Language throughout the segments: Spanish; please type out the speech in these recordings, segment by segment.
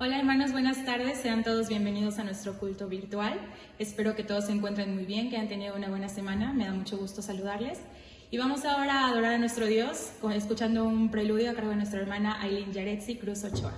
Hola hermanos, buenas tardes, sean todos bienvenidos a nuestro culto virtual. Espero que todos se encuentren muy bien, que hayan tenido una buena semana, me da mucho gusto saludarles. Y vamos ahora a adorar a nuestro Dios, escuchando un preludio a cargo de nuestra hermana Aileen Yaretsi Cruz Ochoa.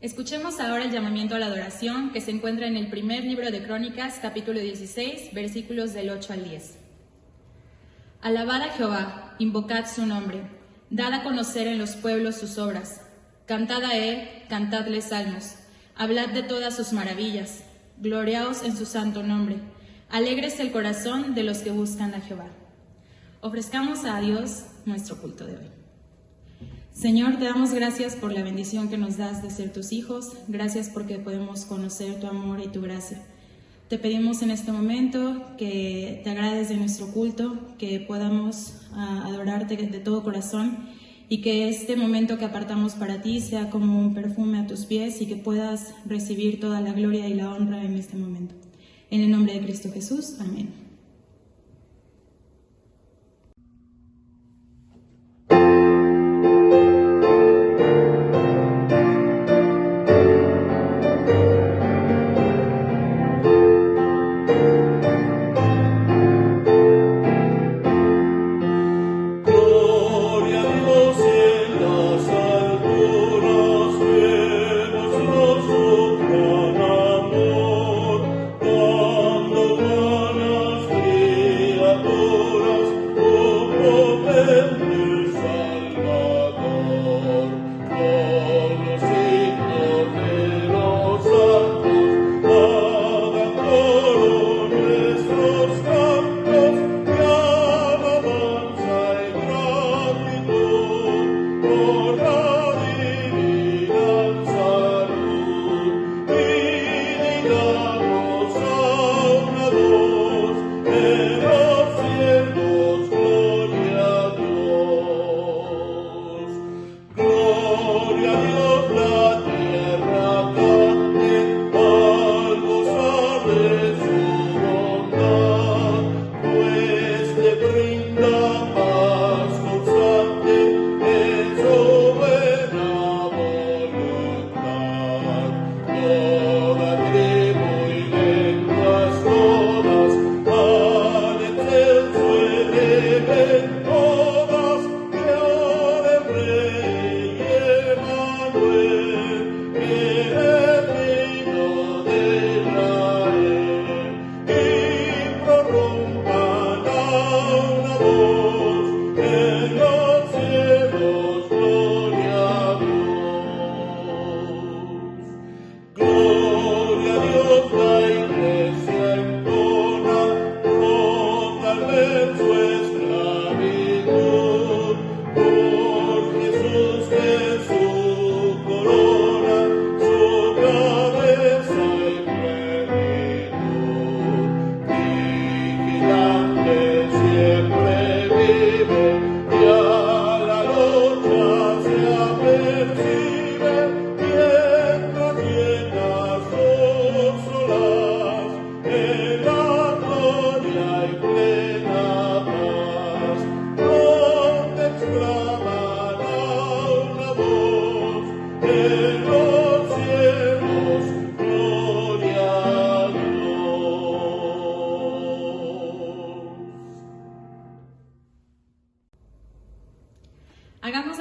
Escuchemos ahora el llamamiento a la adoración que se encuentra en el primer libro de Crónicas, capítulo 16, versículos del 8 al 10. Alabad a Jehová, invocad su nombre, dad a conocer en los pueblos sus obras. Cantad a él, cantadle salmos, hablad de todas sus maravillas, gloriaos en su santo nombre, alégrese el corazón de los que buscan a Jehová. Ofrezcamos a Dios nuestro culto de hoy. Señor, te damos gracias por la bendición que nos das de ser tus hijos, gracias porque podemos conocer tu amor y tu gracia. Te pedimos en este momento que te agrades de nuestro culto, que podamos adorarte de todo corazón y que este momento que apartamos para ti sea como un perfume a tus pies y que puedas recibir toda la gloria y la honra en este momento. En el nombre de Cristo Jesús, amén.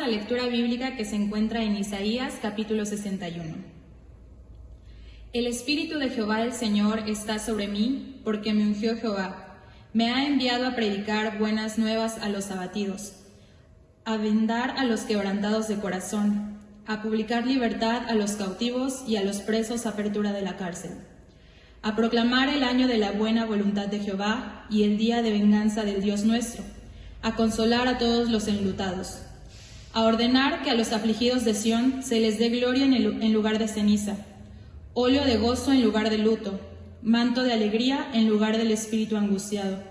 la lectura bíblica que se encuentra en Isaías capítulo 61. El Espíritu de Jehová el Señor está sobre mí, porque me ungió Jehová. Me ha enviado a predicar buenas nuevas a los abatidos, a vendar a los quebrantados de corazón, a publicar libertad a los cautivos y a los presos apertura de la cárcel, a proclamar el año de la buena voluntad de Jehová y el día de venganza del Dios nuestro, a consolar a todos los enlutados, a ordenar que a los afligidos de Sión se les dé gloria en lugar de ceniza, óleo de gozo en lugar de luto, manto de alegría en lugar del espíritu angustiado.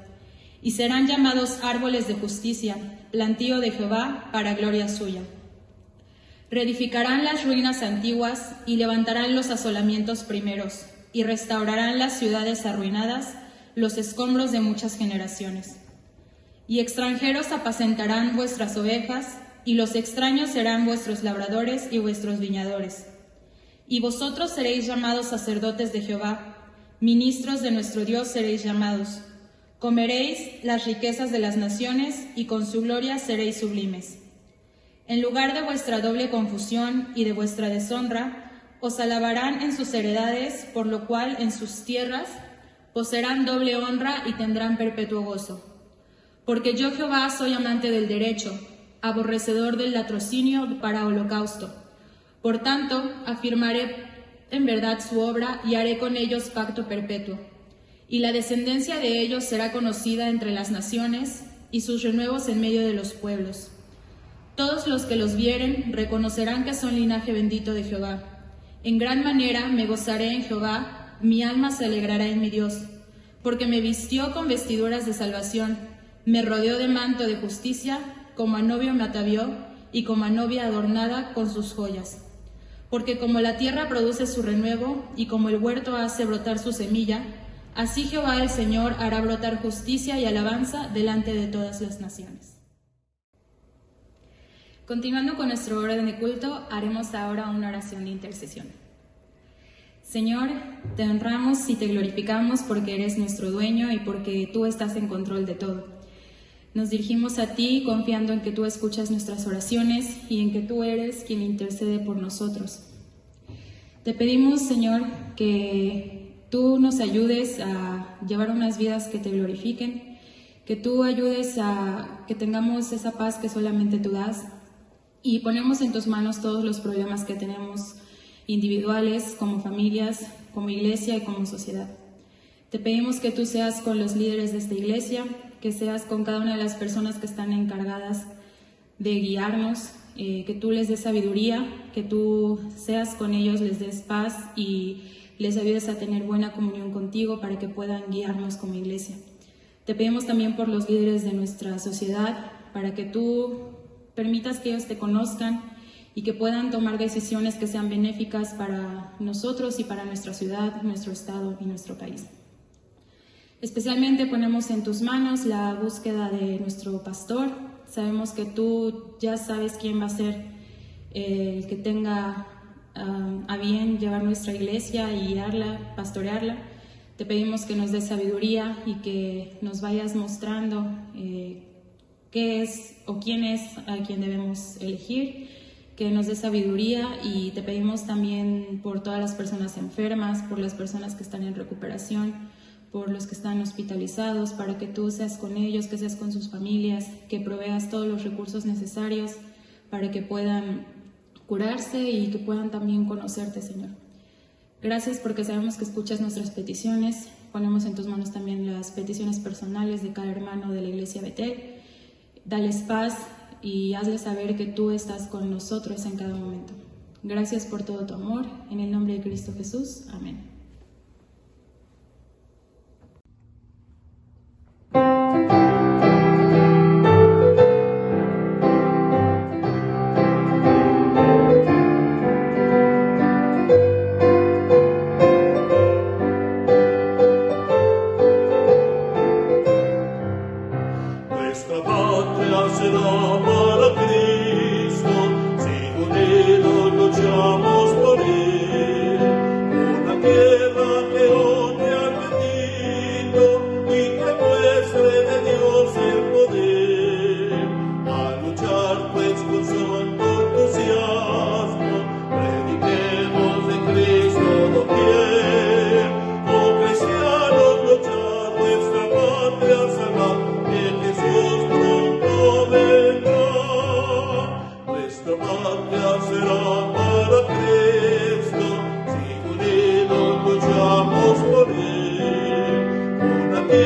Y serán llamados árboles de justicia, plantío de Jehová para gloria suya. Reedificarán las ruinas antiguas y levantarán los asolamientos primeros, y restaurarán las ciudades arruinadas, los escombros de muchas generaciones. Y extranjeros apacentarán vuestras ovejas, y los extraños serán vuestros labradores y vuestros viñadores. Y vosotros seréis llamados sacerdotes de Jehová, ministros de nuestro Dios seréis llamados. Comeréis las riquezas de las naciones, y con su gloria seréis sublimes. En lugar de vuestra doble confusión y de vuestra deshonra, os alabarán en sus heredades, por lo cual en sus tierras poseerán doble honra y tendrán perpetuo gozo. Porque yo Jehová soy amante del derecho, aborrecedor del latrocinio para holocausto. Por tanto, afirmaré en verdad su obra y haré con ellos pacto perpetuo. Y la descendencia de ellos será conocida entre las naciones, y sus renuevos en medio de los pueblos. Todos los que los vieren reconocerán que son linaje bendito de Jehová. En gran manera me gozaré en Jehová, mi alma se alegrará en mi Dios, porque me vistió con vestiduras de salvación, me rodeó de manto de justicia, como a novio me atavió, y como a novia adornada con sus joyas. Porque como la tierra produce su renuevo, y como el huerto hace brotar su semilla, así Jehová el Señor hará brotar justicia y alabanza delante de todas las naciones. Continuando con nuestro orden de culto, haremos ahora una oración de intercesión. Señor, te honramos y te glorificamos porque eres nuestro dueño y porque tú estás en control de todo. Nos dirigimos a ti confiando en que tú escuchas nuestras oraciones y en que tú eres quien intercede por nosotros. Te pedimos, Señor, que tú nos ayudes a llevar unas vidas que te glorifiquen, que tú ayudes a que tengamos esa paz que solamente tú das, y ponemos en tus manos todos los problemas que tenemos individuales, como familias, como iglesia y como sociedad. Te pedimos que tú seas con los líderes de esta iglesia, que seas con cada una de las personas que están encargadas de guiarnos, que tú les des sabiduría, que tú seas con ellos, les des paz y les ayudes a tener buena comunión contigo para que puedan guiarnos como iglesia. Te pedimos también por los líderes de nuestra sociedad, para que tú permitas que ellos te conozcan y que puedan tomar decisiones que sean benéficas para nosotros y para nuestra ciudad, nuestro estado y nuestro país. Especialmente ponemos en tus manos la búsqueda de nuestro pastor. Sabemos que tú ya sabes quién va a ser el que tenga a bien llevar nuestra iglesia y guiarla, pastorearla. Te pedimos que nos des sabiduría y que nos vayas mostrando qué es o quién es a quien debemos elegir, que nos dé sabiduría, y te pedimos también por todas las personas enfermas, por las personas que están en recuperación, por los que están hospitalizados, para que tú seas con ellos, que seas con sus familias, que proveas todos los recursos necesarios para que puedan curarse y que puedan también conocerte, Señor. Gracias porque sabemos que escuchas nuestras peticiones. Ponemos en tus manos también las peticiones personales de cada hermano de la Iglesia Betel. Dales paz y hazles saber que tú estás con nosotros en cada momento. Gracias por todo tu amor. En el nombre de Cristo Jesús. Amén. A luchar pues con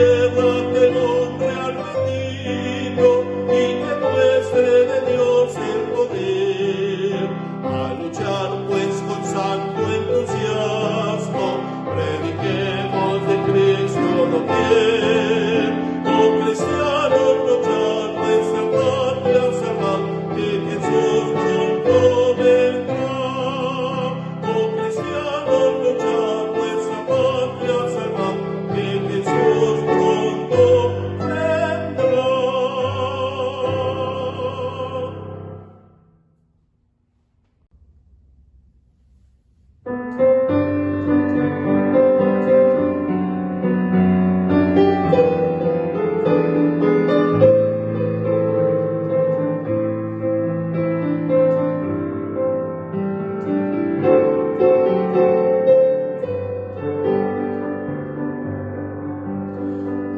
tierra que nombre al bendito y que muestre de Dios el poder. A luchar pues con santo entusiasmo, prediquemos de Cristo doquier. Oh cristianos, luchar nuestra patria salvar, que Jesús pronto vendrá. Oh cristianos, luchar nuestra patria salvar, que Jesús pronto vendrá.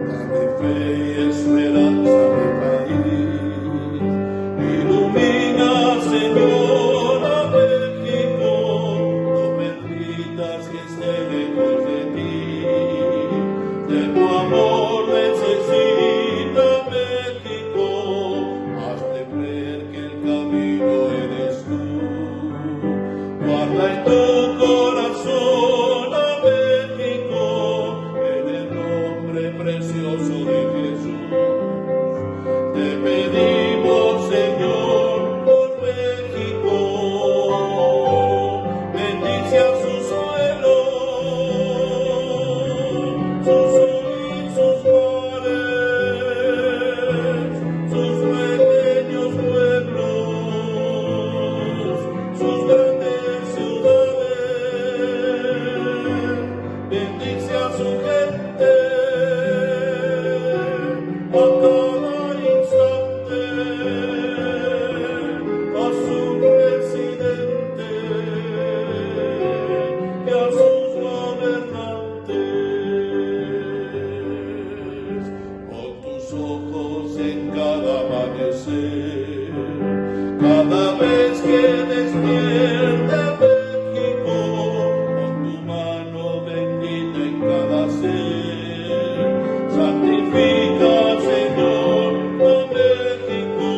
Dame fe y esperanza mi país, ilumina Señor a México, no permitas que esté lejos de ti, de tu amor necesita México, hazle creer que el camino eres tú, guarda en tu corazón a México, en el nombre precioso de Jesús. Te pedimos, Señor, por México, bendice a su suelo, sus mares, sus pequeños pueblos, sus grandes ciudades, bendice a su gente, a cada instante, a su presidente y a sus gobernantes. Pon tus ojos en cada amanecer, cada vez que despierte México, pon tu mano bendita en cada ser. Santifica, Señor, a México,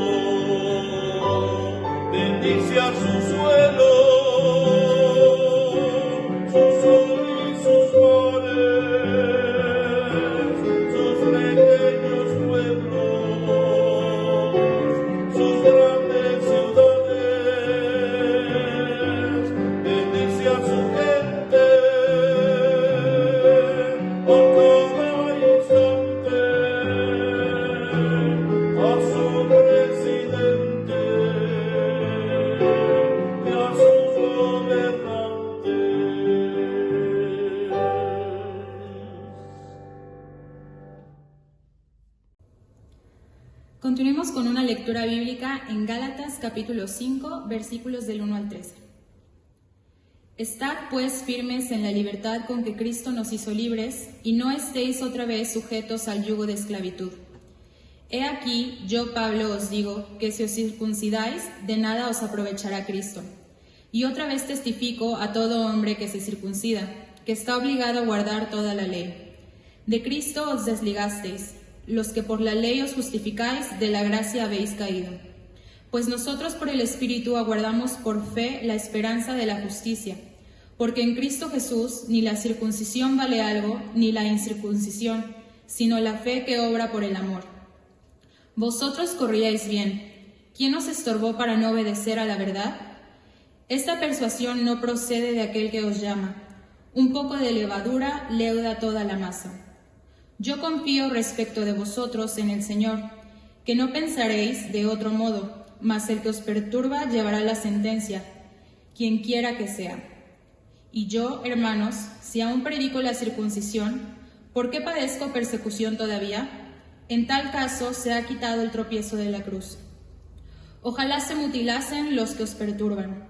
bendice a su suelo, su sol y sus mares, sus pequeños pueblos, sus grandes ciudades, bendice a su gente, a cada instante, a su presidente y a sus gobernantes. Continuemos con una lectura bíblica en Gálatas capítulo 5, versículos del 1 al 13. Estad pues firmes en la libertad con que Cristo nos hizo libres, y no estéis otra vez sujetos al yugo de esclavitud. He aquí, yo Pablo os digo, que si os circuncidáis, de nada os aprovechará Cristo. Y otra vez testifico a todo hombre que se circuncida, que está obligado a guardar toda la ley. De Cristo os desligasteis, los que por la ley os justificáis, de la gracia habéis caído. Pues nosotros por el Espíritu aguardamos por fe la esperanza de la justicia, porque en Cristo Jesús ni la circuncisión vale algo, ni la incircuncisión, sino la fe que obra por el amor. Vosotros corríais bien. ¿Quién os estorbó para no obedecer a la verdad? Esta persuasión no procede de aquel que os llama. Un poco de levadura leuda toda la masa. Yo confío respecto de vosotros en el Señor, que no pensaréis de otro modo, mas el que os perturba llevará la sentencia, quien quiera que sea. Y yo, hermanos, si aún predico la circuncisión, ¿por qué padezco persecución todavía? En tal caso se ha quitado el tropiezo de la cruz. Ojalá se mutilasen los que os perturban,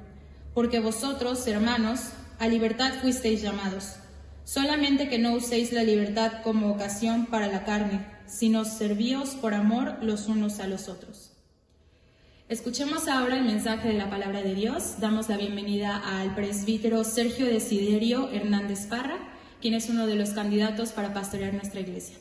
porque vosotros, hermanos, a libertad fuisteis llamados, solamente que no uséis la libertad como ocasión para la carne, sino servíos por amor los unos a los otros. Escuchemos ahora el mensaje de la palabra de Dios. Damos la bienvenida al presbítero Sergio Desiderio Hernández Parra, quien es uno de los candidatos para pastorear nuestra iglesia.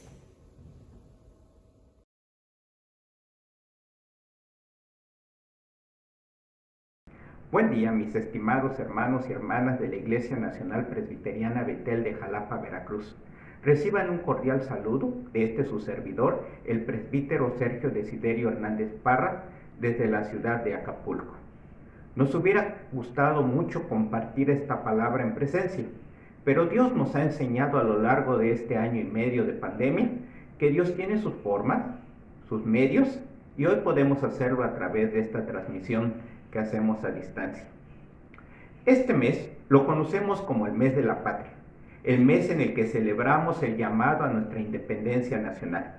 Buen día, mis estimados hermanos y hermanas de la Iglesia Nacional Presbiteriana Betel de Jalapa, Veracruz. Reciban un cordial saludo de su servidor, el presbítero Sergio Desiderio Hernández Parra, desde la ciudad de Acapulco. Nos hubiera gustado mucho compartir esta palabra en presencia, pero Dios nos ha enseñado a lo largo de este año y medio de pandemia que Dios tiene sus formas, sus medios, y hoy podemos hacerlo a través de esta transmisión que hacemos a distancia. Este mes lo conocemos como el mes de la patria, el mes en el que celebramos el llamado a nuestra independencia nacional.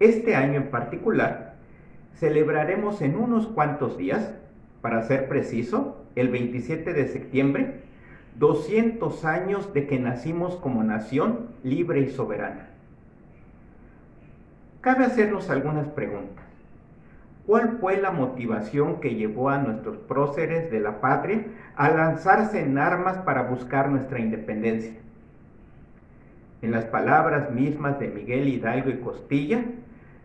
Este año en particular, celebraremos en unos cuantos días, para ser preciso, el 27 de septiembre, 200 años de que nacimos como nación libre y soberana. Cabe hacernos algunas preguntas. ¿Cuál fue la motivación que llevó a nuestros próceres de la patria a lanzarse en armas para buscar nuestra independencia? En las palabras mismas de Miguel Hidalgo y Costilla,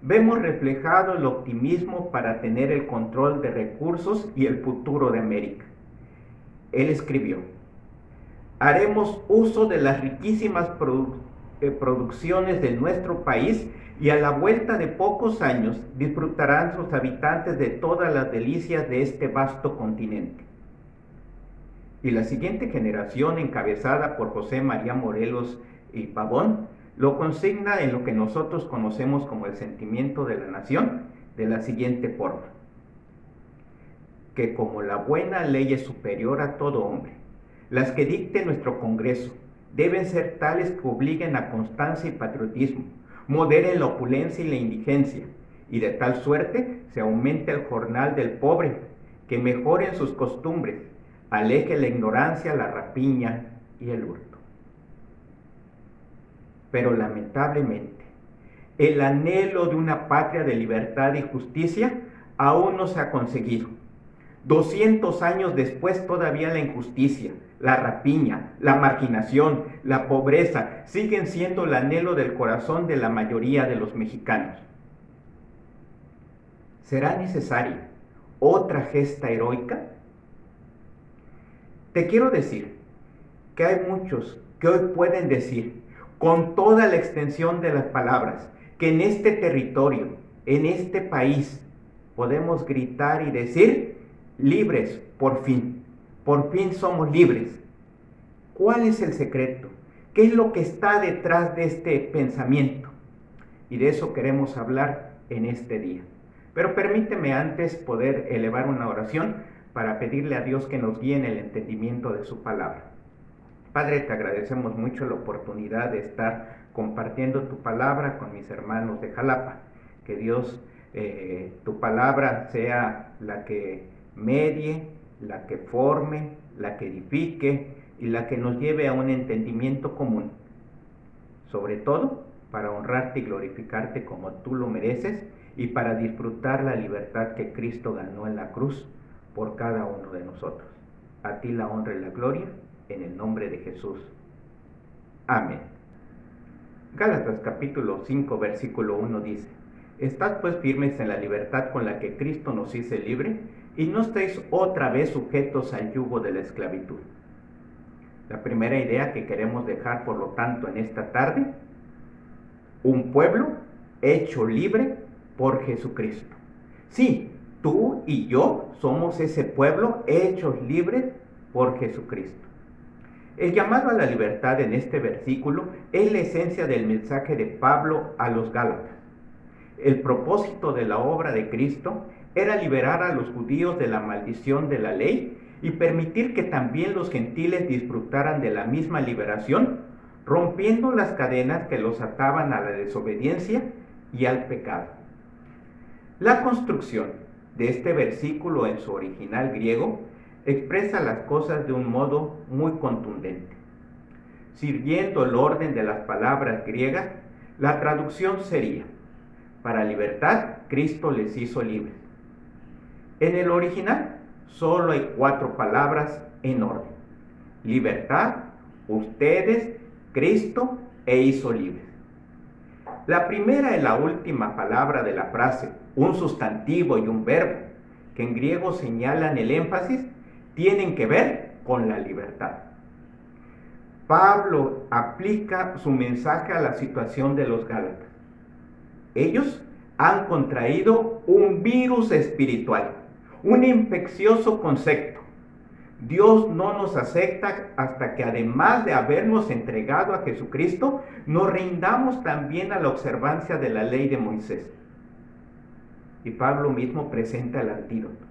vemos reflejado el optimismo para tener el control de recursos y el futuro de América. Él escribió: haremos uso de las riquísimas producciones de nuestro país y a la vuelta de pocos años disfrutarán sus habitantes de todas las delicias de este vasto continente. Y la siguiente generación, encabezada por José María Morelos y Pavón, lo consigna en lo que nosotros conocemos como el sentimiento de la nación de la siguiente forma: que como la buena ley es superior a todo hombre, las que dicte nuestro Congreso deben ser tales que obliguen a constancia y patriotismo, moderen la opulencia y la indigencia, y de tal suerte se aumente el jornal del pobre, que mejoren sus costumbres, aleje la ignorancia, la rapiña y el hurto. Pero lamentablemente, el anhelo de una patria de libertad y justicia aún no se ha conseguido. 200 años después todavía la injusticia, la rapiña, la marginación, la pobreza siguen siendo el anhelo del corazón de la mayoría de los mexicanos. ¿Será necesaria otra gesta heroica? Te quiero decir que hay muchos que hoy pueden decir, con toda la extensión de las palabras, que en este territorio, en este país, podemos gritar y decir: libres, por fin somos libres. ¿Cuál es el secreto? ¿Qué es lo que está detrás de este pensamiento? Y de eso queremos hablar en este día. Pero permíteme antes poder elevar una oración para pedirle a Dios que nos guíe en el entendimiento de su palabra. Padre, te agradecemos mucho la oportunidad de estar compartiendo tu palabra con mis hermanos de Jalapa. Que Dios, tu palabra sea la que medie, la que forme, la que edifique y la que nos lleve a un entendimiento común. Sobre todo, para honrarte y glorificarte como tú lo mereces y para disfrutar la libertad que Cristo ganó en la cruz por cada uno de nosotros. A ti la honra y la gloria, en el nombre de Jesús. Amén. Gálatas capítulo 5, versículo 1 dice: estad pues firmes en la libertad con la que Cristo nos hizo libre, y no estéis otra vez sujetos al yugo de la esclavitud. La primera idea que queremos dejar, por lo tanto, en esta tarde: un pueblo hecho libre por Jesucristo. Sí, tú y yo somos ese pueblo hechos libres por Jesucristo. El llamado a la libertad en este versículo es la esencia del mensaje de Pablo a los Gálatas. El propósito de la obra de Cristo era liberar a los judíos de la maldición de la ley y permitir que también los gentiles disfrutaran de la misma liberación, rompiendo las cadenas que los ataban a la desobediencia y al pecado. La construcción de este versículo en su original griego expresa las cosas de un modo muy contundente. Siguiendo el orden de las palabras griegas, la traducción sería: para libertad, Cristo les hizo libres. En el original solo hay 4 palabras en orden: libertad, ustedes, Cristo e hizo libres. La primera y la última palabra de la frase, un sustantivo y un verbo, que en griego señalan el énfasis, tienen que ver con la libertad. Pablo aplica su mensaje a la situación de los Gálatas. Ellos han contraído un virus espiritual, un infeccioso concepto. Dios no nos acepta hasta que, además de habernos entregado a Jesucristo, nos rindamos también a la observancia de la ley de Moisés. Y Pablo mismo presenta el antídoto.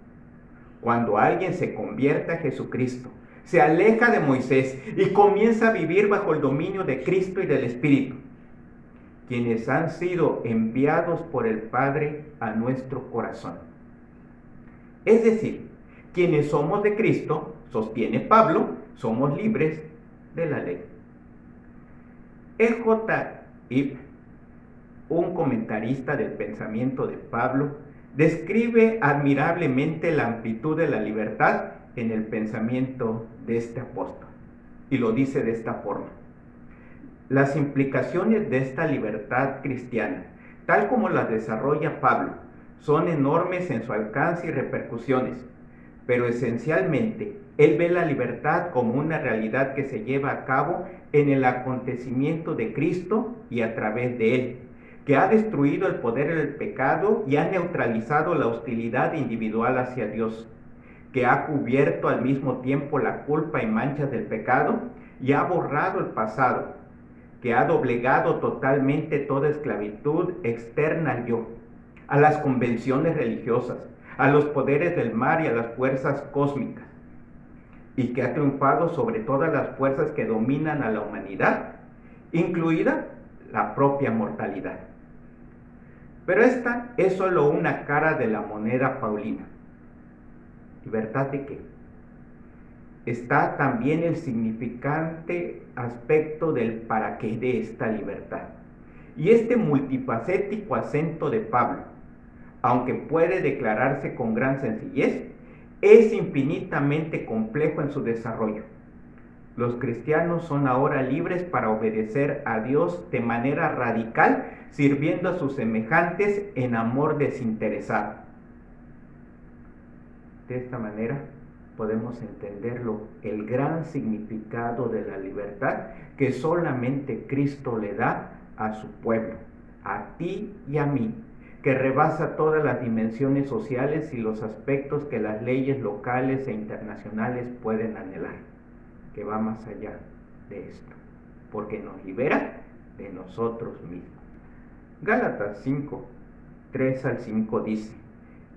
Cuando alguien se convierte a Jesucristo, se aleja de Moisés y comienza a vivir bajo el dominio de Cristo y del Espíritu, quienes han sido enviados por el Padre a nuestro corazón. Es decir, quienes somos de Cristo, sostiene Pablo, somos libres de la ley. E.J. Ip, un comentarista del pensamiento de Pablo, describe admirablemente la amplitud de la libertad en el pensamiento de este apóstol, y lo dice de esta forma: las implicaciones de esta libertad cristiana, tal como las desarrolla Pablo, son enormes en su alcance y repercusiones, pero esencialmente él ve la libertad como una realidad que se lleva a cabo en el acontecimiento de Cristo y a través de él, que ha destruido el poder del pecado y ha neutralizado la hostilidad individual hacia Dios, que ha cubierto al mismo tiempo la culpa y manchas del pecado y ha borrado el pasado, que ha doblegado totalmente toda esclavitud externa al yo, a las convenciones religiosas, a los poderes del mar y a las fuerzas cósmicas, y que ha triunfado sobre todas las fuerzas que dominan a la humanidad, incluida la propia mortalidad. Pero esta es solo una cara de la moneda paulina. ¿Libertad de qué? Está también el significante aspecto del para qué de esta libertad. Y este multifacético acento de Pablo, aunque puede declararse con gran sencillez, es infinitamente complejo en su desarrollo. Los cristianos son ahora libres para obedecer a Dios de manera radical, sirviendo a sus semejantes en amor desinteresado. De esta manera podemos entenderlo, el gran significado de la libertad que solamente Cristo le da a su pueblo, a ti y a mí, que rebasa todas las dimensiones sociales y los aspectos que las leyes locales e internacionales pueden anhelar, que va más allá de esto, porque nos libera de nosotros mismos. Gálatas 5, 3 al 5 dice: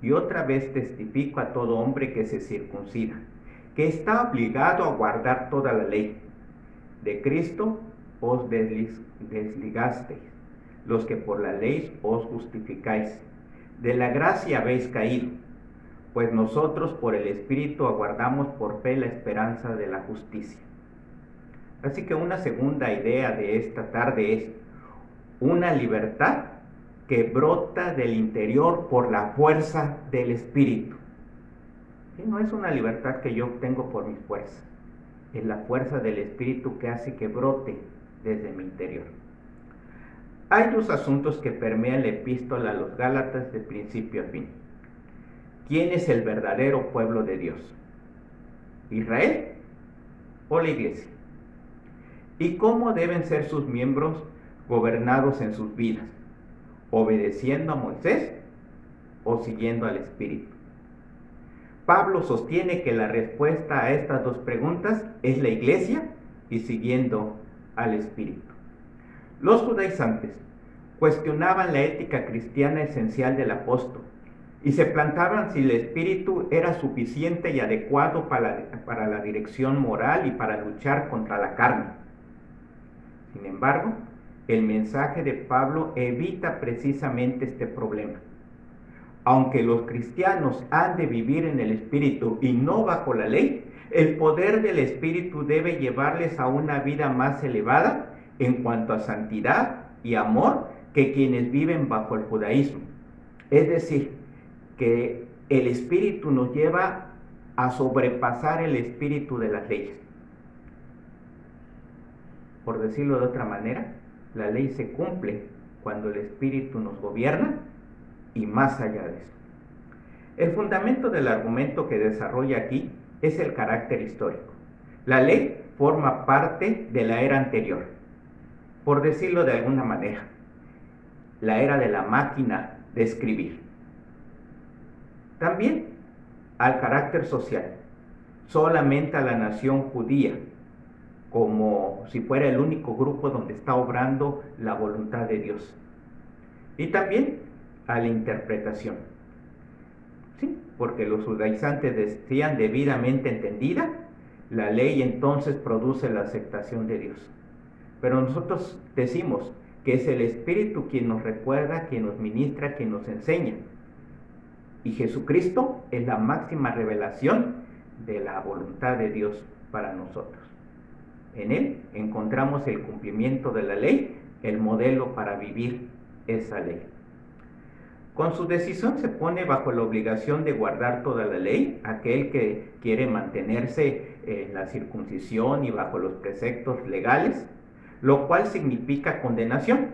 y otra vez testifico a todo hombre que se circuncida, que está obligado a guardar toda la ley. De Cristo os desligasteis, los que por la ley os justificáis. De la gracia habéis caído, pues nosotros por el Espíritu aguardamos por fe la esperanza de la justicia. Así que una segunda idea de esta tarde es una libertad que brota del interior por la fuerza del Espíritu. ¿Sí? No es una libertad que yo obtengo por mis fuerzas, es la fuerza del Espíritu que hace que brote desde mi interior. Hay dos asuntos que permean la epístola a los Gálatas de principio a fin. ¿Quién es el verdadero pueblo de Dios? ¿Israel o la iglesia? ¿Y cómo deben ser sus miembros gobernados en sus vidas? ¿Obedeciendo a Moisés o siguiendo al Espíritu? Pablo sostiene que la respuesta a estas dos preguntas es la iglesia y siguiendo al Espíritu. Los judaizantes cuestionaban la ética cristiana esencial del apóstol y se plantaban si el Espíritu era suficiente y adecuado para la dirección moral y para luchar contra la carne. Sin embargo, el mensaje de Pablo evita precisamente este problema. Aunque los cristianos han de vivir en el Espíritu y no bajo la ley, el poder del Espíritu debe llevarles a una vida más elevada en cuanto a santidad y amor que quienes viven bajo el judaísmo. Es decir, que el Espíritu nos lleva a sobrepasar el espíritu de las leyes. Por decirlo de otra manera, la ley se cumple cuando el Espíritu nos gobierna y más allá de eso. El fundamento del argumento que desarrolla aquí es el carácter histórico. La ley forma parte de la era anterior, por decirlo de alguna manera, la era de la máquina de escribir. También al carácter social, solamente a la nación judía, como si fuera el único grupo donde está obrando la voluntad de Dios. Y también a la interpretación. Sí, porque los judaizantes decían debidamente entendida, la ley entonces produce la aceptación de Dios. Pero nosotros decimos que es el Espíritu quien nos recuerda, quien nos ministra, quien nos enseña. Y Jesucristo es la máxima revelación de la voluntad de Dios para nosotros. En Él encontramos el cumplimiento de la ley, el modelo para vivir esa ley. Con su decisión se pone bajo la obligación de guardar toda la ley, aquel que quiere mantenerse en la circuncisión y bajo los preceptos legales, lo cual significa condenación,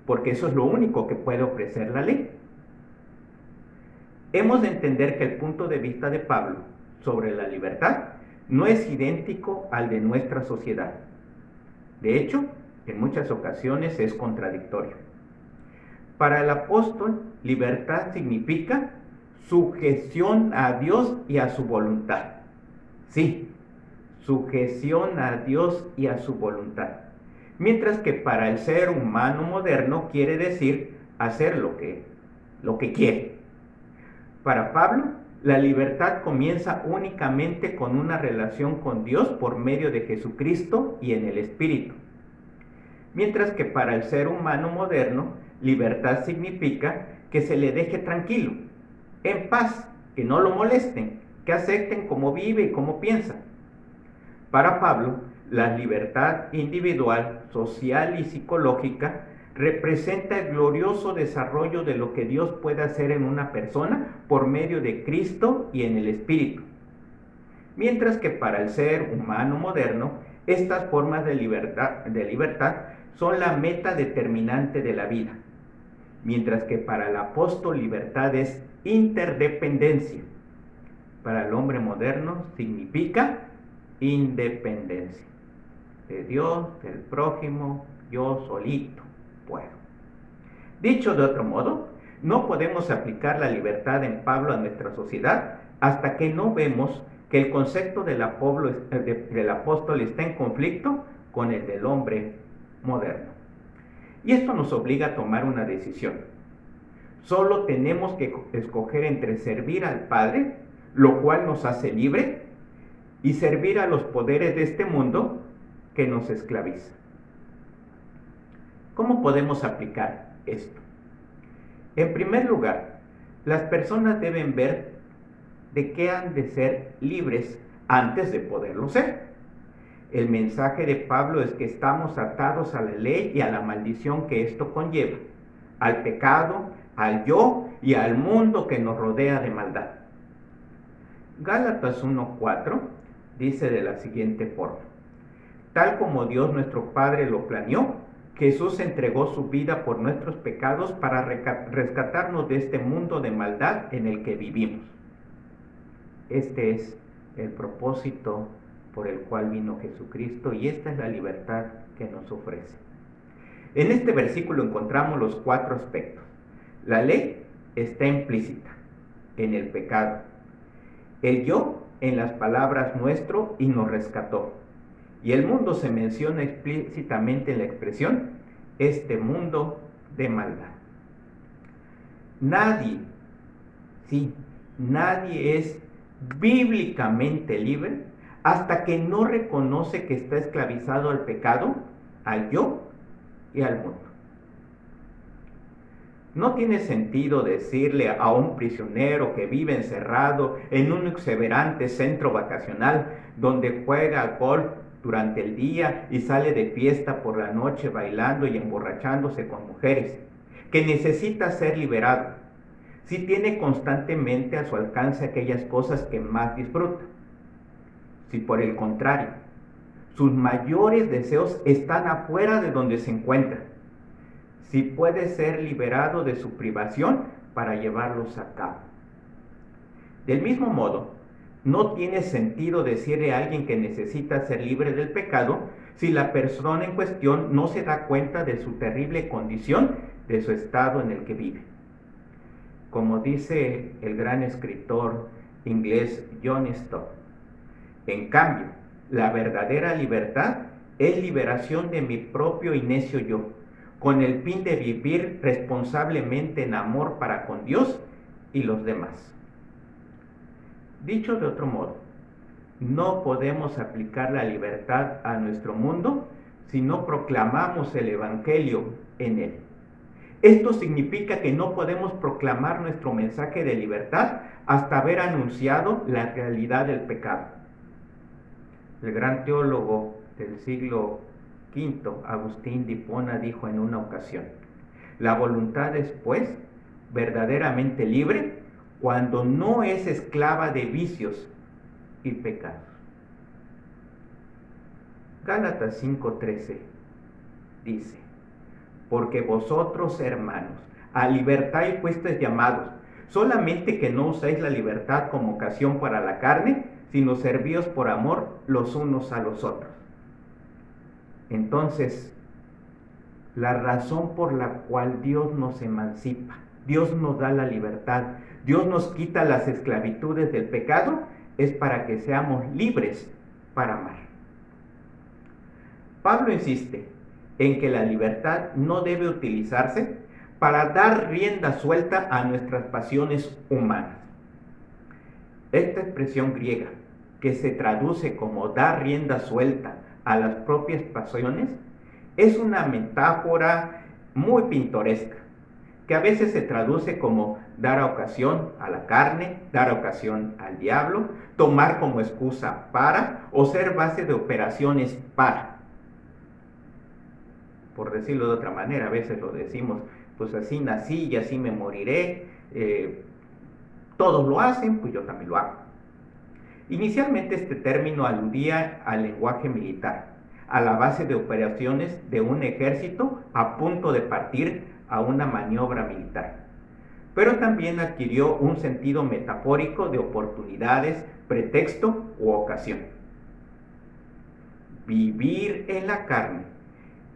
porque eso es lo único que puede ofrecer la ley. Hemos de entender que el punto de vista de Pablo sobre la libertad no es idéntico al de nuestra sociedad. De hecho, en muchas ocasiones es contradictorio. Para el apóstol, libertad significa sujeción a Dios y a su voluntad. Sí, sujeción a Dios y a su voluntad. Mientras que para el ser humano moderno quiere decir hacer lo que quiere. Para Pablo, la libertad comienza únicamente con una relación con Dios por medio de Jesucristo y en el Espíritu. Mientras que para el ser humano moderno, libertad significa que se le deje tranquilo, en paz, que no lo molesten, que acepten cómo vive y cómo piensa. Para Pablo, la libertad individual, social y psicológica representa el glorioso desarrollo de lo que Dios puede hacer en una persona por medio de Cristo y en el Espíritu. Mientras que para el ser humano moderno, estas formas de libertad son la meta determinante de la vida. Mientras que para el apóstol libertad es interdependencia. Para el hombre moderno significa independencia. De Dios, del prójimo, yo solito puedo. Dicho de otro modo, no podemos aplicar la libertad en Pablo a nuestra sociedad hasta que no vemos que el concepto del apóstol está en conflicto con el del hombre moderno. Y esto nos obliga a tomar una decisión. Solo tenemos que escoger entre servir al Padre, lo cual nos hace libre, y servir a los poderes de este mundo que nos esclaviza. ¿Cómo podemos aplicar esto? En primer lugar, las personas deben ver de qué han de ser libres antes de poderlo ser. El mensaje de Pablo es que estamos atados a la ley y a la maldición que esto conlleva, al pecado, al yo y al mundo que nos rodea de maldad. Gálatas 1:4 dice de la siguiente forma: tal como Dios nuestro Padre lo planeó, Jesús entregó su vida por nuestros pecados para rescatarnos de este mundo de maldad en el que vivimos. Este es el propósito por el cual vino Jesucristo y esta es la libertad que nos ofrece. En este versículo encontramos los 4 aspectos. La ley está implícita en el pecado. El yo en las palabras nuestro y nos rescató. Y el mundo se menciona explícitamente en la expresión, este mundo de maldad. Nadie es bíblicamente libre hasta que no reconoce que está esclavizado al pecado, al yo y al mundo. No tiene sentido decirle a un prisionero que vive encerrado en un exuberante centro vacacional donde juega golf durante el día y sale de fiesta por la noche bailando y emborrachándose con mujeres, que necesita ser liberado, si tiene constantemente a su alcance aquellas cosas que más disfruta. Si por el contrario, sus mayores deseos están afuera de donde se encuentra, si puede ser liberado de su privación para llevarlos a cabo. Del mismo modo, No tiene sentido decirle a alguien que necesita ser libre del pecado si la persona en cuestión no se da cuenta de su terrible condición, de su estado en el que vive. Como dice el gran escritor inglés John Stott, en cambio, la verdadera libertad es liberación de mi propio y necio yo, con el fin de vivir responsablemente en amor para con Dios y los demás. Dicho de otro modo, no podemos aplicar la libertad a nuestro mundo si no proclamamos el Evangelio en él. Esto significa que no podemos proclamar nuestro mensaje de libertad hasta haber anunciado la realidad del pecado. El gran teólogo del siglo V, Agustín de Hipona, dijo en una ocasión: la voluntad es, pues, verdaderamente libre cuando no es esclava de vicios y pecados. Gálatas 5:13 dice: porque vosotros, hermanos, a libertad fuisteis llamados, solamente que no uséis la libertad como ocasión para la carne, sino servíos por amor los unos a los otros. Entonces, la razón por la cual Dios nos emancipa, Dios nos da la libertad, Dios nos quita las esclavitudes del pecado, es para que seamos libres para amar. Pablo insiste en que la libertad no debe utilizarse para dar rienda suelta a nuestras pasiones humanas. Esta expresión griega, que se traduce como dar rienda suelta a las propias pasiones, es una metáfora muy pintoresca, que a veces se traduce como dar ocasión a la carne, dar ocasión al diablo, tomar como excusa para, o ser base de operaciones para. Por decirlo de otra manera, a veces lo decimos, pues así nací y así me moriré, todos lo hacen, pues yo también lo hago. Inicialmente este término aludía al lenguaje militar, a la base de operaciones de un ejército a punto de partir a una maniobra militar. Pero también adquirió un sentido metafórico de oportunidades, pretexto u ocasión. Vivir en la carne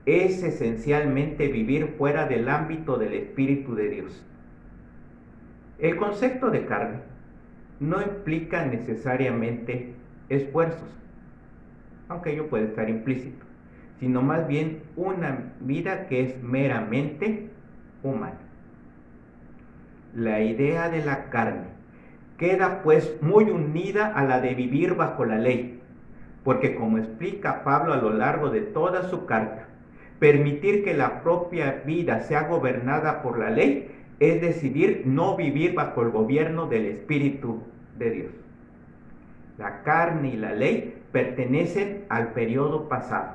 es esencialmente vivir fuera del ámbito del Espíritu de Dios. El concepto de carne no implica necesariamente esfuerzos, aunque ello puede estar implícito, sino más bien una vida que es meramente humana. La idea de la carne queda pues muy unida a la de vivir bajo la ley, porque como explica Pablo a lo largo de toda su carta, permitir que la propia vida sea gobernada por la ley es decidir no vivir bajo el gobierno del Espíritu de Dios. La carne y la ley pertenecen al periodo pasado,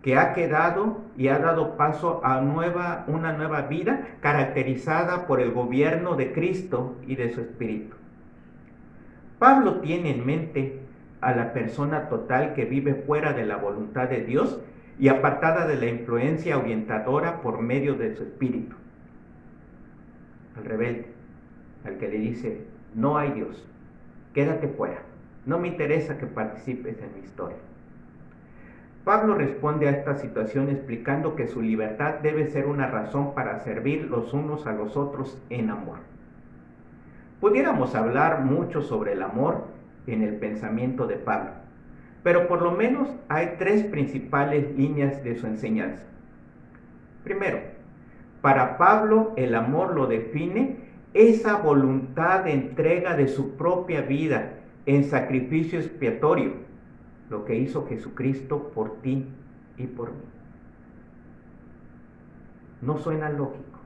que ha quedado y ha dado paso a una nueva vida caracterizada por el gobierno de Cristo y de su Espíritu. Pablo tiene en mente a la persona total que vive fuera de la voluntad de Dios y apartada de la influencia orientadora por medio de su espíritu. Al rebelde, al que le dice: no hay Dios, quédate fuera, no me interesa que participes en mi historia. Pablo responde a esta situación explicando que su libertad debe ser una razón para servir los unos a los otros en amor. Pudiéramos hablar mucho sobre el amor en el pensamiento de Pablo, pero por lo menos hay tres principales líneas de su enseñanza. Primero, para Pablo el amor lo define esa voluntad de entrega de su propia vida en sacrificio expiatorio, lo que hizo Jesucristo por ti y por mí. No suena lógico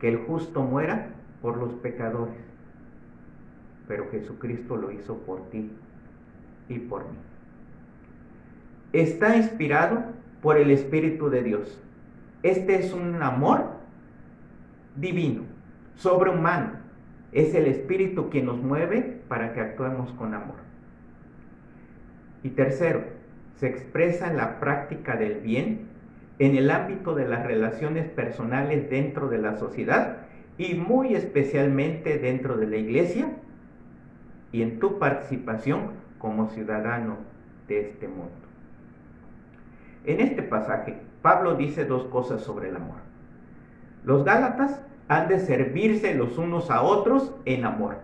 que el justo muera por los pecadores, pero Jesucristo lo hizo por ti y por mí. Está inspirado por el Espíritu de Dios. Este es un amor divino, sobrehumano. Es el Espíritu quien nos mueve para que actuemos con amor. Y tercero, se expresa en la práctica del bien, en el ámbito de las relaciones personales dentro de la sociedad y muy especialmente dentro de la iglesia, y en tu participación como ciudadano de este mundo. En este pasaje, Pablo dice dos cosas sobre el amor. Los Gálatas han de servirse los unos a otros en amor.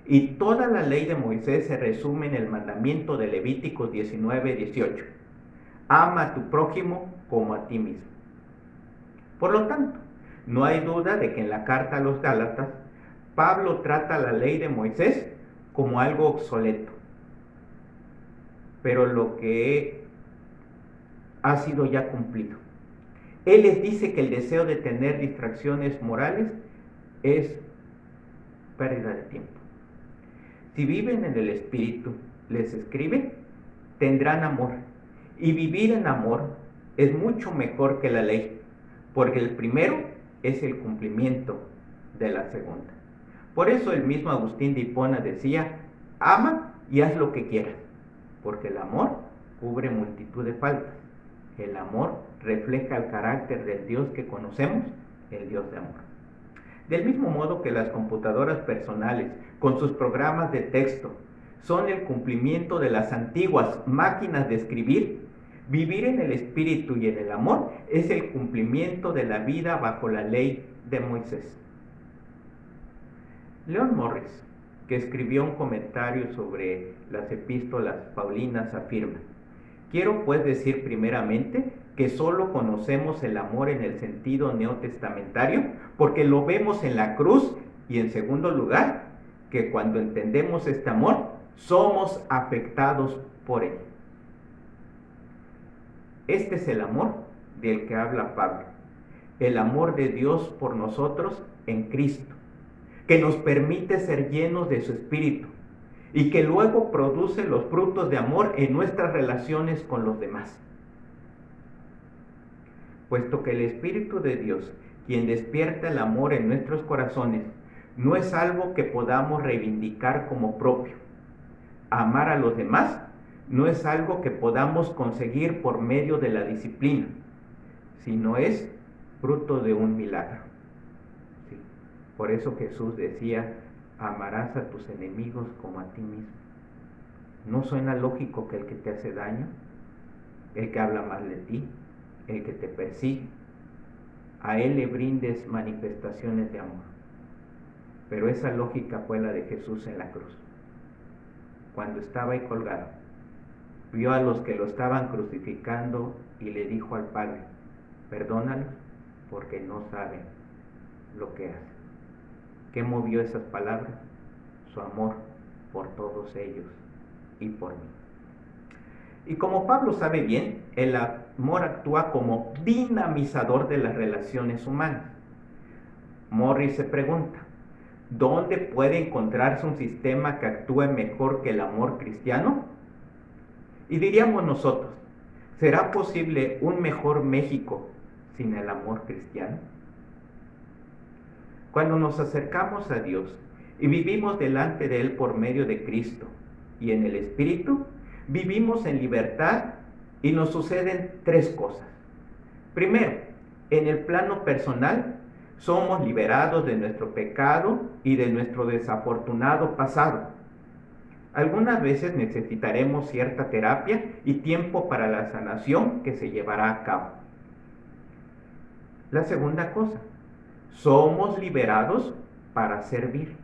Y toda la ley de Moisés se resume en el mandamiento de Levíticos 19:18. Ama a tu prójimo como a ti mismo. Por lo tanto, no hay duda de que en la carta a los Gálatas, Pablo trata la ley de Moisés como algo obsoleto. Pero lo que ha sido ya cumplido. Él les dice que el deseo de tener distracciones morales es pérdida de tiempo. Si viven en el Espíritu, les escribe, tendrán amor. Y vivir en amor es mucho mejor que la ley, porque el primero es el cumplimiento de la segunda. Por eso el mismo Agustín de Hipona decía, ama y haz lo que quieras, porque el amor cubre multitud de faltas. El amor refleja el carácter del Dios que conocemos, el Dios de amor. Del mismo modo que las computadoras personales, con sus programas de texto, son el cumplimiento de las antiguas máquinas de escribir, vivir en el Espíritu y en el amor es el cumplimiento de la vida bajo la ley de Moisés. Leon Morris, que escribió un comentario sobre las epístolas paulinas, afirma: quiero pues decir primeramente que solo conocemos el amor en el sentido neotestamentario porque lo vemos en la cruz, y en segundo lugar, que cuando entendemos este amor, somos afectados por él. Este es el amor del que habla Pablo, el amor de Dios por nosotros en Cristo, que nos permite ser llenos de su Espíritu y que luego produce los frutos de amor en nuestras relaciones con los demás. Puesto que el Espíritu de Dios, quien despierta el amor en nuestros corazones, no es algo que podamos reivindicar como propio. Amar a los demás no es algo que podamos conseguir por medio de la disciplina, sino es fruto de un milagro. Sí. Por eso Jesús decía, amarás a tus enemigos como a ti mismo. ¿No suena lógico que el que te hace daño, el que habla mal de ti, el que te persigue, a él le brindes manifestaciones de amor? Pero esa lógica fue la de Jesús en la cruz. Cuando estaba ahí colgado, vio a los que lo estaban crucificando y le dijo al Padre, perdónalos porque no saben lo que hacen. ¿Qué movió esas palabras? Su amor por todos ellos y por mí. Y como Pablo sabe bien, el amor actúa como dinamizador de las relaciones humanas. Morris se pregunta, ¿dónde puede encontrarse un sistema que actúe mejor que el amor cristiano? Y diríamos nosotros, ¿será posible un mejor México sin el amor cristiano? Cuando nos acercamos a Dios y vivimos delante de Él por medio de Cristo y en el Espíritu, vivimos en libertad y nos suceden tres cosas. Primero, en el plano personal, somos liberados de nuestro pecado y de nuestro desafortunado pasado. Algunas veces necesitaremos cierta terapia y tiempo para la sanación que se llevará a cabo. La segunda cosa, somos liberados para servir.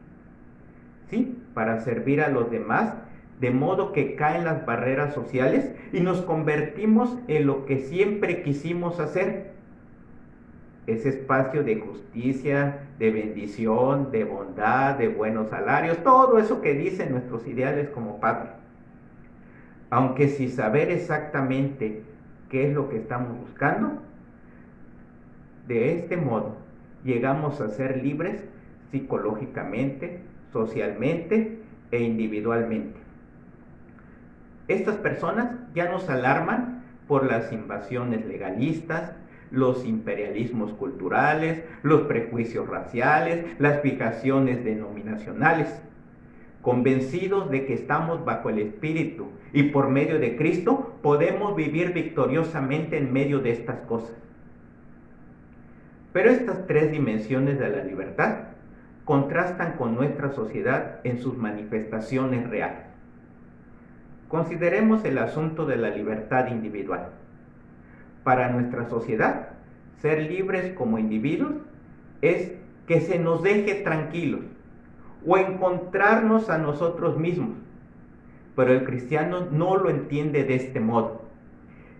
Sí, para servir a los demás, de modo que caen las barreras sociales y nos convertimos en lo que siempre quisimos hacer. Ese espacio de justicia, de bendición, de bondad, de buenos salarios, todo eso que dicen nuestros ideales como padre. Aunque sin saber exactamente qué es lo que estamos buscando, de este modo llegamos a ser libres psicológicamente, socialmente e individualmente. Estas personas ya nos alarman por las invasiones legalistas, los imperialismos culturales, los prejuicios raciales, las fijaciones denominacionales. Convencidos de que estamos bajo el Espíritu y por medio de Cristo podemos vivir victoriosamente en medio de estas cosas. Pero estas tres dimensiones de la libertad contrastan con nuestra sociedad en sus manifestaciones reales. Consideremos el asunto de la libertad individual. Para nuestra sociedad, ser libres como individuos es que se nos deje tranquilos o encontrarnos a nosotros mismos. Pero el cristiano no lo entiende de este modo.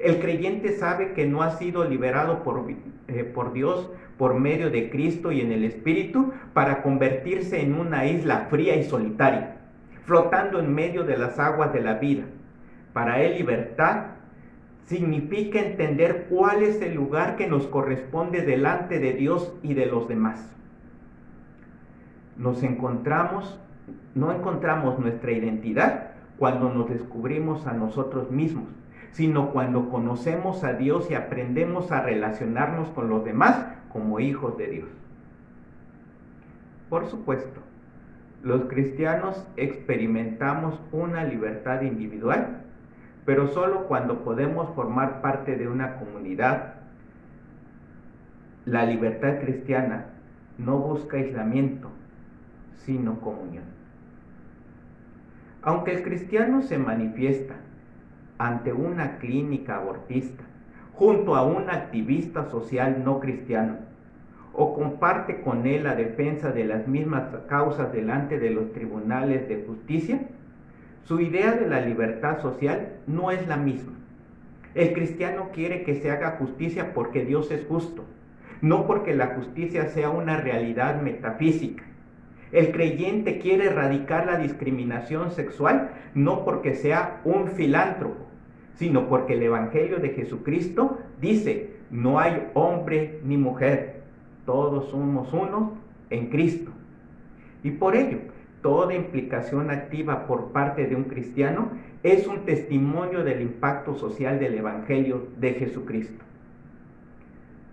El creyente sabe que no ha sido liberado por Dios por medio de Cristo y en el Espíritu para convertirse en una isla fría y solitaria, flotando en medio de las aguas de la vida. Para él, libertad significa entender cuál es el lugar que nos corresponde delante de Dios y de los demás. No encontramos nuestra identidad cuando nos descubrimos a nosotros mismos, sino cuando conocemos a Dios y aprendemos a relacionarnos con los demás como hijos de Dios. Por supuesto, los cristianos experimentamos una libertad individual, pero solo cuando podemos formar parte de una comunidad. La libertad cristiana no busca aislamiento, sino comunión. Aunque el cristiano se manifiesta ante una clínica abortista, junto a un activista social no cristiano, o comparte con él la defensa de las mismas causas delante de los tribunales de justicia, su idea de la libertad social no es la misma. El cristiano quiere que se haga justicia porque Dios es justo, no porque la justicia sea una realidad metafísica. El creyente quiere erradicar la discriminación sexual no porque sea un filántropo, sino porque el Evangelio de Jesucristo dice: no hay hombre ni mujer, todos somos uno en Cristo. Y por ello, toda implicación activa por parte de un cristiano es un testimonio del impacto social del Evangelio de Jesucristo.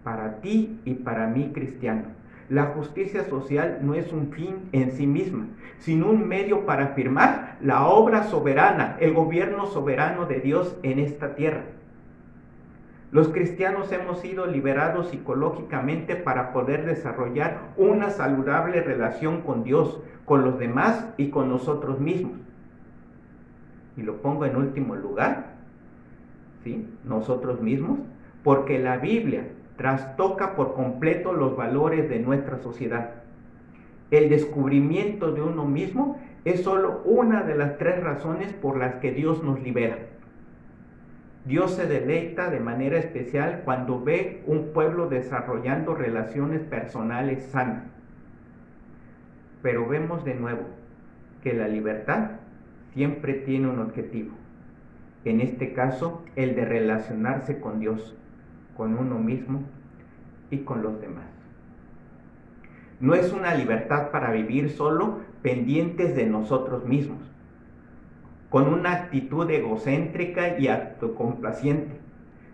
Para ti y para mí, cristiano, la justicia social no es un fin en sí misma, sino un medio para afirmar la obra soberana, el gobierno soberano de Dios en esta tierra. Los cristianos hemos sido liberados psicológicamente para poder desarrollar una saludable relación con Dios, con los demás y con nosotros mismos. Y lo pongo en último lugar, ¿sí? Nosotros mismos, porque la Biblia trastoca por completo los valores de nuestra sociedad. El descubrimiento de uno mismo es solo una de las 3 razones por las que Dios nos libera. Dios se deleita de manera especial cuando ve un pueblo desarrollando relaciones personales sanas. Pero vemos de nuevo que la libertad siempre tiene un objetivo. En este caso, el de relacionarse con Dios, con uno mismo y con los demás. No es una libertad para vivir solo pendientes de nosotros mismos, con una actitud egocéntrica y autocomplaciente,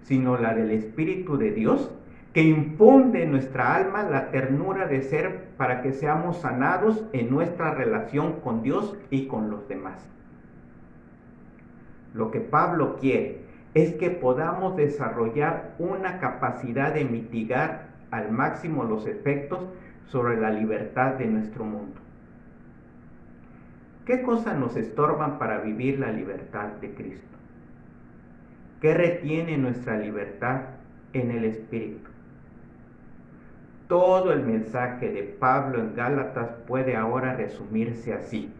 sino la del Espíritu de Dios, que infunde en nuestra alma la ternura de ser para que seamos sanados en nuestra relación con Dios y con los demás. Lo que Pablo quiere es que podamos desarrollar una capacidad de mitigar al máximo los efectos sobre la libertad de nuestro mundo. ¿Qué cosas nos estorban para vivir la libertad de Cristo? ¿Qué retiene nuestra libertad en el Espíritu? Todo el mensaje de Pablo en Gálatas puede ahora resumirse así: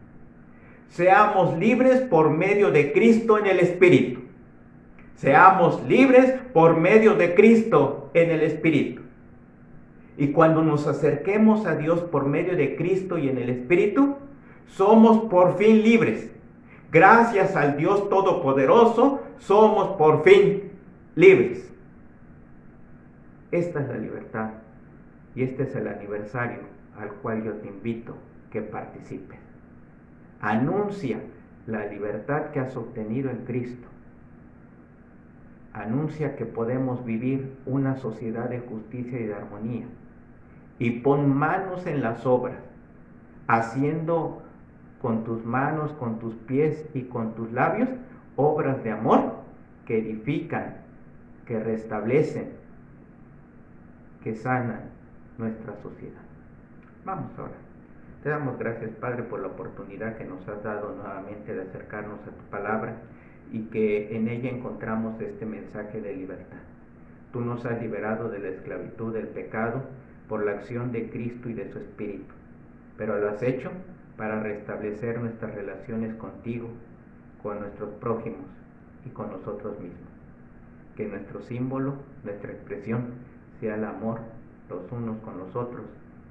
seamos libres por medio de Cristo en el Espíritu. Seamos libres por medio de Cristo en el Espíritu. Y cuando nos acerquemos a Dios por medio de Cristo y en el Espíritu, somos por fin libres. Gracias al Dios Todopoderoso, somos por fin libres. Esta es la libertad y este es el aniversario al cual yo te invito que participes. Anuncia la libertad que has obtenido en Cristo. Anuncia que podemos vivir una sociedad de justicia y de armonía. Y pon manos en las obras, haciendo con tus manos, con tus pies y con tus labios obras de amor que edifican, que restablecen, que sanan nuestra sociedad. Vamos ahora. Te damos gracias, Padre, por la oportunidad que nos has dado nuevamente de acercarnos a tu palabra y que en ella encontramos este mensaje de libertad. Tú nos has liberado de la esclavitud del pecado por la acción de Cristo y de su Espíritu, pero lo has hecho para restablecer nuestras relaciones contigo, con nuestros prójimos y con nosotros mismos. Que nuestro símbolo, nuestra expresión, sea el amor los unos con los otros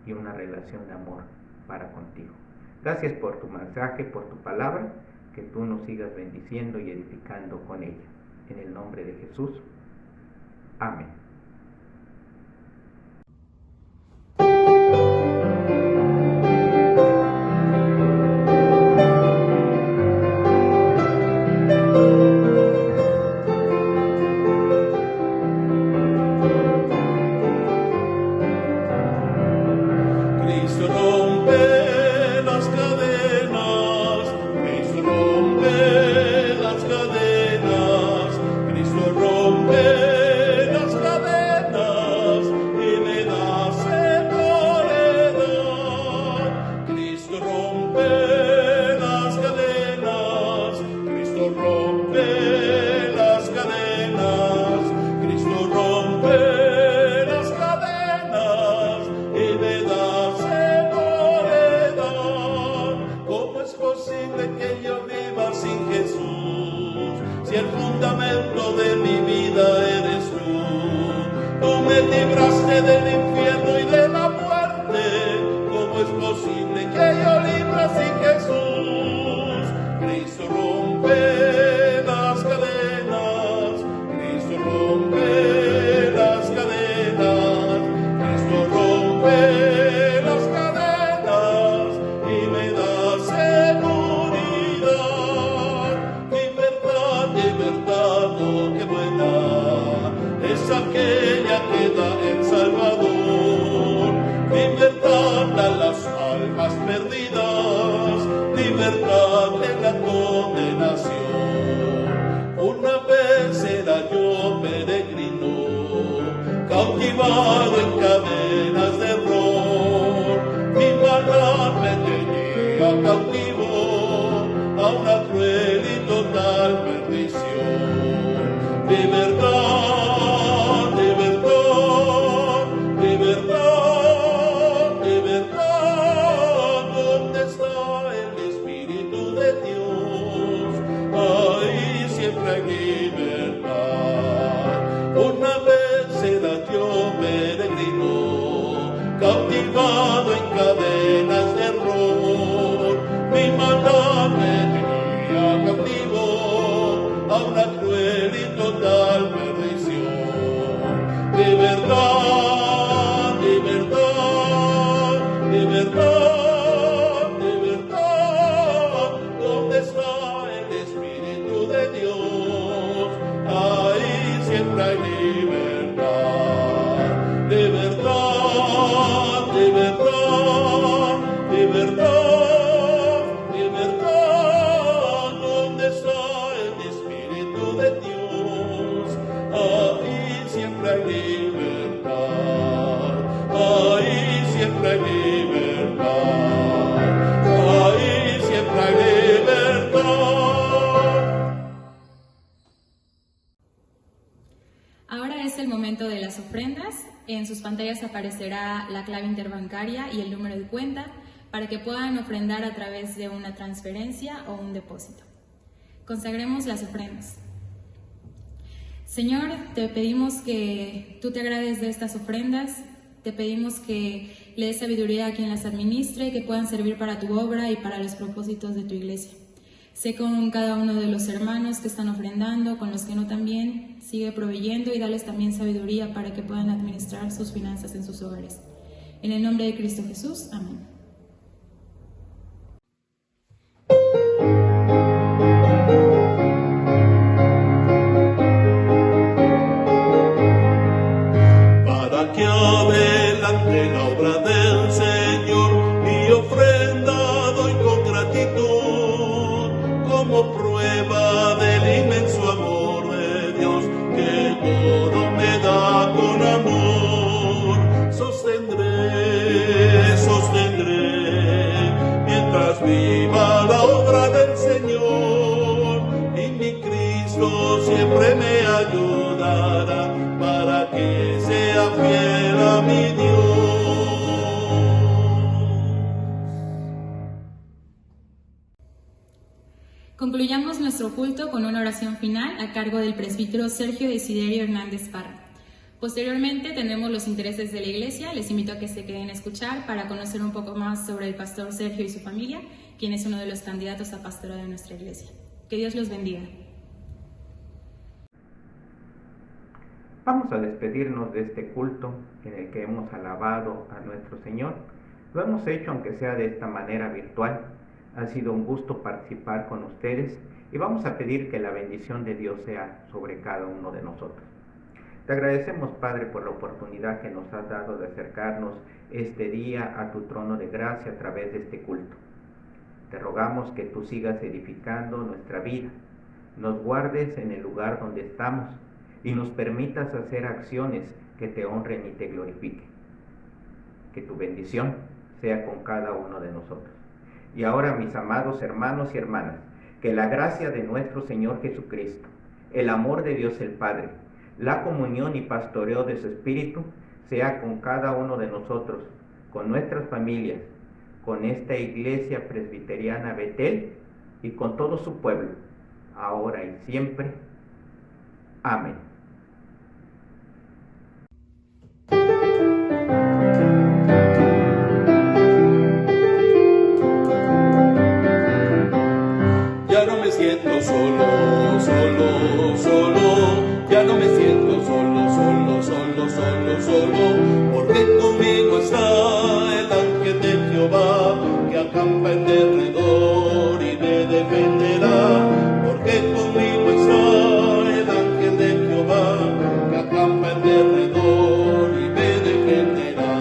y una relación de amor para contigo. Gracias por tu mensaje, por tu palabra, que tú nos sigas bendiciendo y edificando con ella. En el nombre de Jesús. Amén. Cristo rompe las cadenas, Cristo rompe las cadenas, Cristo rompe las cadenas y me da seguridad. Cristo rompe las cadenas, Cristo rompe las cadenas, Cristo rompe las cadenas y me da seguridad. ¿Cómo es posible que yo viva sin Jesús? Si el fundamento de mi vida eres tú. Tú me libraste del infierno y de la muerte. ¿Cómo es posible que yo libre sin Jesús? Cristo rompe las cadenas, Cristo rompe las cadenas, Cristo rompe las cadenas y me da seguridad. Libertad, oh, qué buena es aquella que da el Salvador. Libertad a las almas perdidas, libertad de la condenación. Una vez era yo peregrino, cautivado en cadenas de error. Mi maldad me tenía cautivo a una cruel y total perdición. Libertad, libertad, libertad, libertad. ¿Dónde está el Espíritu de Dios? Ahí siempre hay libertad. Una vez era yo peregrino, cautivado en cadenas de error. Mi maldad me tenía cautivo a una cruel y total perdición. Libertad, libertad, libertad, libertad. ¿Dónde está el Espíritu de Dios? Ahí siempre hay libertad. Libertad, libertad, libertad, libertad. ¿Dónde está el Espíritu de Dios? Ahí siempre hay libertad. Ahí siempre hay libertad. Ahí siempre hay libertad. Ahora es el momento de las ofrendas. En sus pantallas aparecerá la clave interbancaria y el número de cuenta para que puedan ofrendar a través de una transferencia o un depósito. Consagremos las ofrendas. Señor, te pedimos que tú te agrades de estas ofrendas. Te pedimos que le des sabiduría a quien las administre, que puedan servir para tu obra y para los propósitos de tu iglesia. Sé con cada uno de los hermanos que están ofrendando, con los que no también. Sigue proveyendo y dales también sabiduría para que puedan administrar sus finanzas en sus hogares. En el nombre de Cristo Jesús. Amén. Para que adelante la obra del Señor, mi ofrenda doy con gratitud, como prueba del inmenso amor de Dios, que todo me da con amor. Sostendré Concluyamos nuestro culto con una oración final a cargo del presbítero Sergio Desiderio Hernández Parra. Posteriormente tendremos los intereses de la iglesia. Les invito a que se queden a escuchar para conocer un poco más sobre el pastor Sergio y su familia, quien es uno de los candidatos a pastorado de nuestra iglesia. Que Dios los bendiga. Vamos a despedirnos de este culto en el que hemos alabado a nuestro Señor. Lo hemos hecho aunque sea de esta manera virtual. Ha sido un gusto participar con ustedes y vamos a pedir que la bendición de Dios sea sobre cada uno de nosotros. Te agradecemos, Padre, por la oportunidad que nos has dado de acercarnos este día a tu trono de gracia a través de este culto. Te rogamos que tú sigas edificando nuestra vida, nos guardes en el lugar donde estamos y nos permitas hacer acciones que te honren y te glorifiquen. Que tu bendición sea con cada uno de nosotros. Y ahora, mis amados hermanos y hermanas, que la gracia de nuestro Señor Jesucristo, el amor de Dios el Padre, la comunión y pastoreo de su Espíritu sea con cada uno de nosotros, con nuestras familias, con esta iglesia presbiteriana Betel y con todo su pueblo, ahora y siempre. Amén. Ya no me siento solo, solo, solo. Ya no me siento solo, solo, solo, solo, solo. Porque conmigo está el ángel de Jehová que acampa en derredor y me defenderá. Porque conmigo está el ángel de Jehová que acampa en derredor y me defenderá.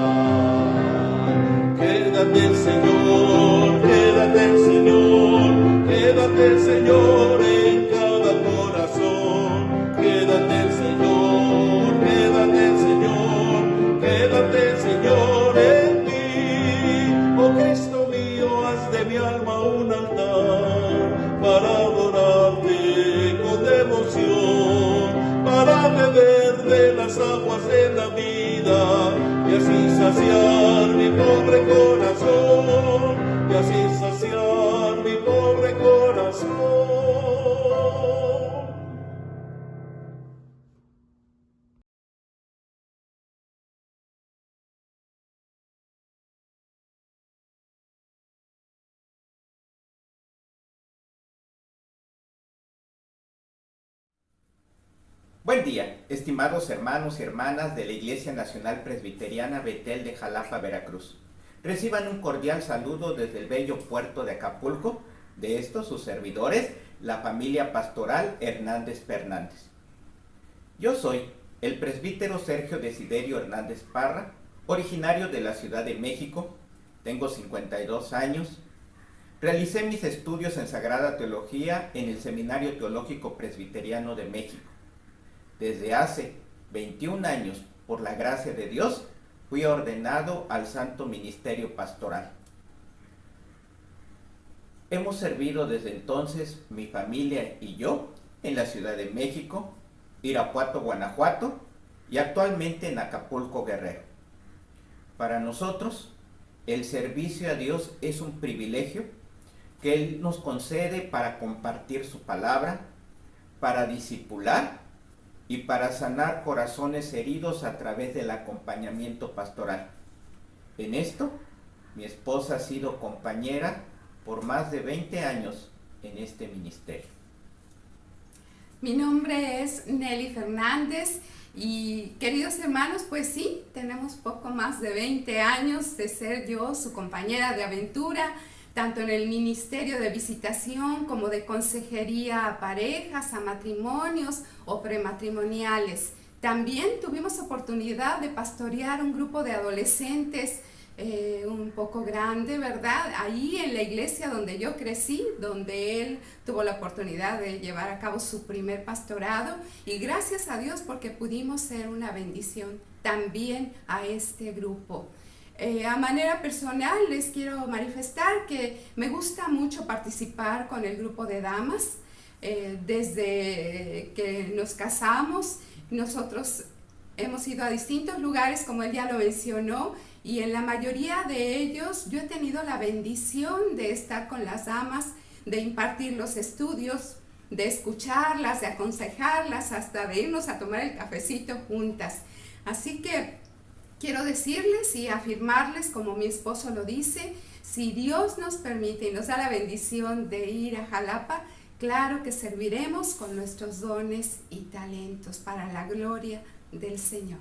Quédate, Señor, quédate, Señor, quédate, Señor, en cada corazón. Quédate, Señor, quédate, Señor, quédate, Señor, en mí. Oh Cristo mío, haz de mi alma un altar para adorarte con devoción, para beber de las aguas de la vida y así saciar mi pobre corazón, y así saciar mi pobre corazón. Buen día, estimados hermanos y hermanas de la Iglesia Nacional Presbiteriana Betel de Jalapa, Veracruz. Reciban un cordial saludo desde el bello puerto de Acapulco, de estos sus servidores, la familia pastoral Hernández Fernández. Yo soy el presbítero Sergio Desiderio Hernández Parra, originario de la Ciudad de México, tengo 52 años, realicé mis estudios en Sagrada Teología en el Seminario Teológico Presbiteriano de México. Desde hace 21 años, por la gracia de Dios, fui ordenado al Santo Ministerio Pastoral. Hemos servido desde entonces, mi familia y yo, en la Ciudad de México, Irapuato, Guanajuato, y actualmente en Acapulco, Guerrero. Para nosotros, el servicio a Dios es un privilegio que Él nos concede para compartir su palabra, para discipular y para sanar corazones heridos a través del acompañamiento pastoral. En esto, mi esposa ha sido compañera por más de 20 años en este ministerio. Mi nombre es Nelly Fernández y queridos hermanos, pues sí, tenemos poco más de 20 años de ser yo su compañera de aventura, tanto en el ministerio de visitación como de consejería a parejas, a matrimonios o prematrimoniales. También tuvimos oportunidad de pastorear un grupo de adolescentes un poco grande, ¿verdad? Ahí en la iglesia donde yo crecí, donde él tuvo la oportunidad de llevar a cabo su primer pastorado, y gracias a Dios porque pudimos ser una bendición también a este grupo. A manera personal les quiero manifestar que me gusta mucho participar con el grupo de damas. Desde que nos casamos, nosotros hemos ido a distintos lugares, como él ya lo mencionó, y en la mayoría de ellos yo he tenido la bendición de estar con las damas de impartir los estudios, de escucharlas, de aconsejarlas, hasta de irnos a tomar el cafecito juntas. Así que quiero decirles y afirmarles, como mi esposo lo dice, si Dios nos permite y nos da la bendición de ir a Jalapa, claro que serviremos con nuestros dones y talentos para la gloria del Señor.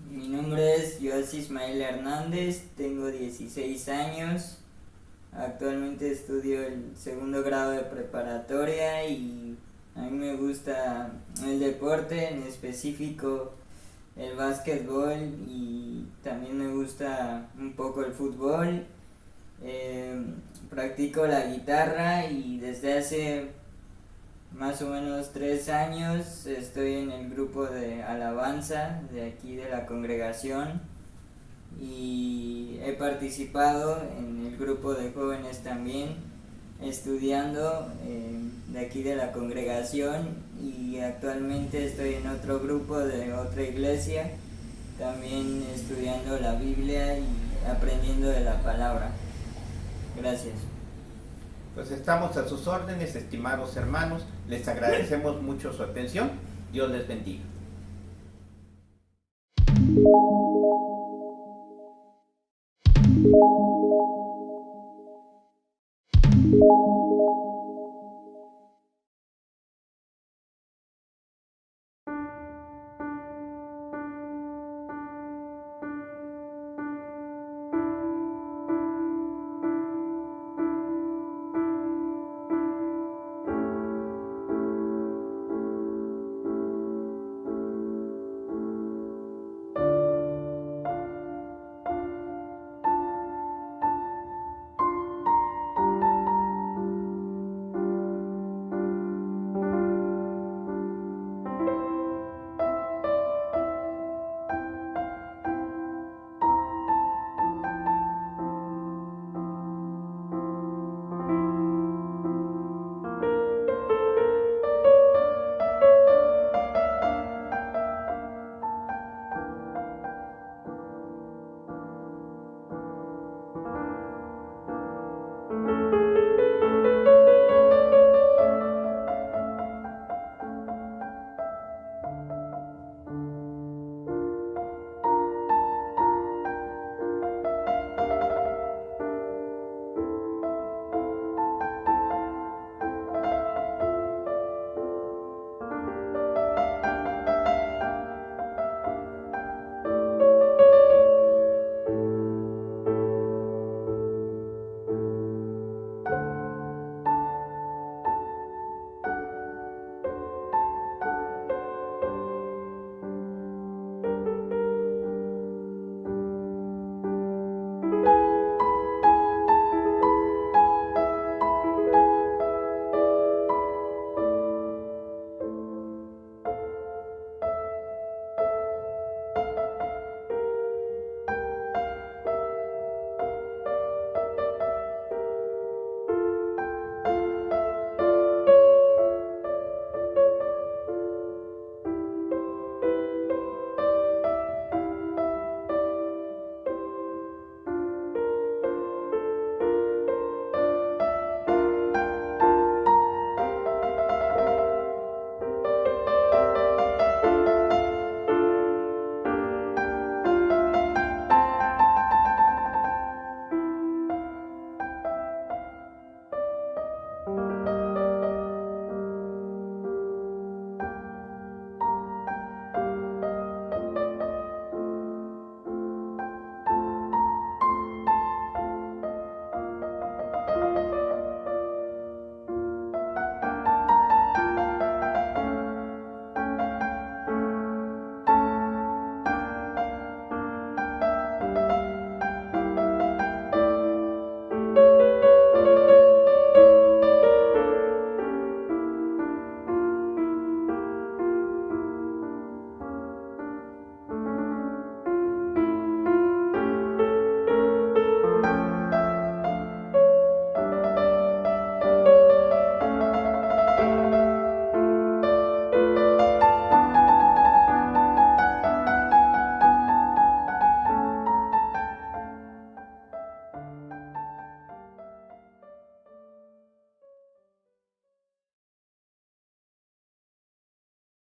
Mi nombre es Joás Ismael Hernández, tengo 16 años, actualmente estudio el 2º grado de preparatoria y a mí me gusta el deporte, en específico el básquetbol, y también me gusta un poco el fútbol. Practico la guitarra y desde hace más o menos 3 años estoy en el grupo de alabanza de aquí de la congregación y he participado en el grupo de jóvenes también, estudiando de aquí de la congregación, y actualmente estoy en otro grupo de otra iglesia, también estudiando la Biblia y aprendiendo de la palabra. Gracias. Pues estamos a sus órdenes, estimados hermanos. Les agradecemos mucho su atención. Dios les bendiga.